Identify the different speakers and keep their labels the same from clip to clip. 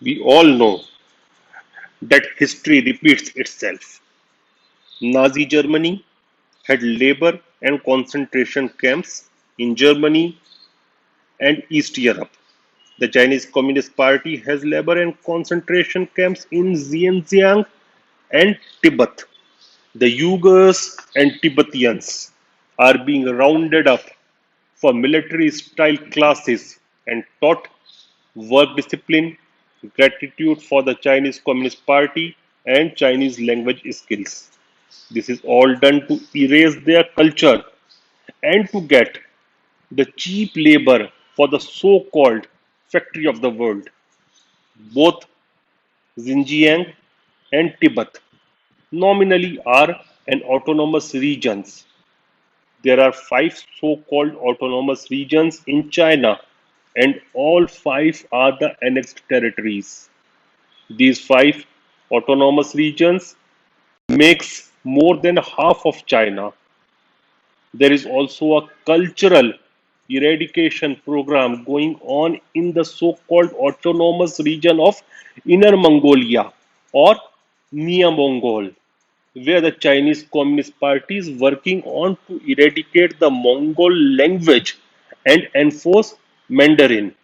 Speaker 1: We all know that history repeats itself. Nazi Germany had labor and concentration camps in Germany and East Europe. The Chinese Communist Party has labor and concentration camps in Xinjiang and Tibet. The Uyghurs and Tibetans are being rounded up for military style classes and taught work discipline, gratitude for the Chinese Communist Party, and Chinese language skills. This is all done to erase their culture and to get the cheap labor for the so called factory of the world. Both Xinjiang and Tibet nominally are an autonomous regions. There are five so called autonomous regions in China, and all five are the annexed territories. These five autonomous regions makes more than half of China. There is also a cultural eradication program going on in the so-called autonomous region of Inner Mongolia or Nia Mongol, where the Chinese Communist Party is working on to eradicate the Mongol language and enforce Mandarin.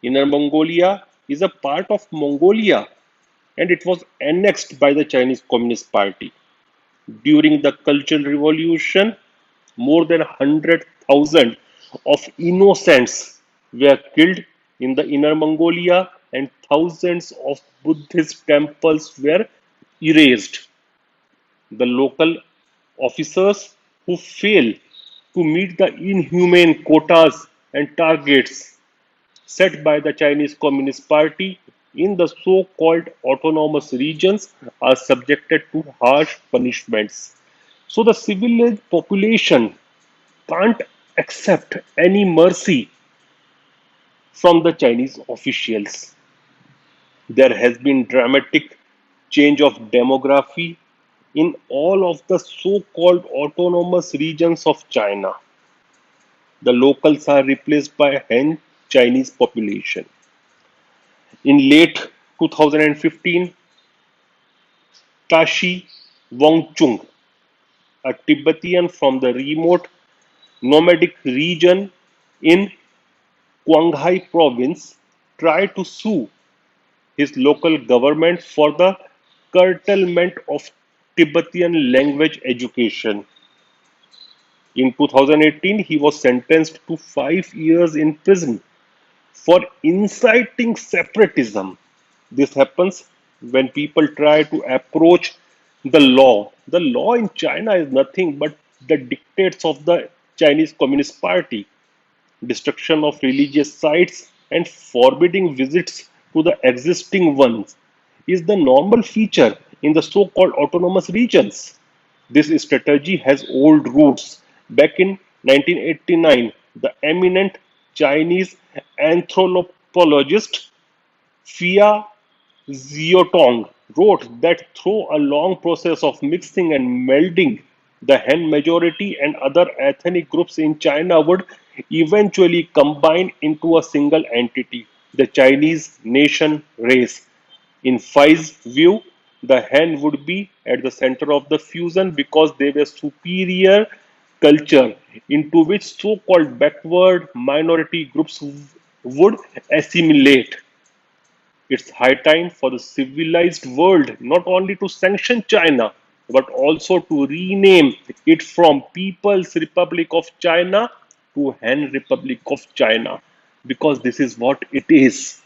Speaker 1: Inner Mongolia is a part of Mongolia and it was annexed by the Chinese Communist Party. During the Cultural Revolution, more than 100,000 of innocents were killed in the Inner Mongolia and thousands of Buddhist temples were erased. The local officers who fail to meet the inhumane quotas and targets set by the Chinese Communist Party in the so called autonomous regions are subjected to harsh punishments. So the civilian population can't accept any mercy from the Chinese officials. There has been dramatic change of demography in all of the so called autonomous regions of China. The locals are replaced by Han Chinese population. In late 2015, Tashi Wangchung, a Tibetan from the remote nomadic region in Qinghai province, tried to sue his local government for the curtailment of Tibetan language education. In 2018, he was sentenced to 5 years in prison for inciting separatism. This happens when people try to approach the law. The law in China is nothing but the dictates of the Chinese Communist Party, destruction of religious sites, and forbidding visits to the existing ones is the normal feature in the so called autonomous regions. This strategy has old roots. Back in 1989, the eminent Chinese anthropologist Fia Ziotong wrote that through a long process of mixing and melding, the Han majority and other ethnic groups in China would eventually combine into a single entity, the Chinese nation race. In Fai's view, the Han would be at the center of the fusion because they were superior culture into which so-called backward minority groups would assimilate. It's high time for the civilized world not only to sanction China, but also to rename it from People's Republic of China to Han Republic of China, because this is what it is.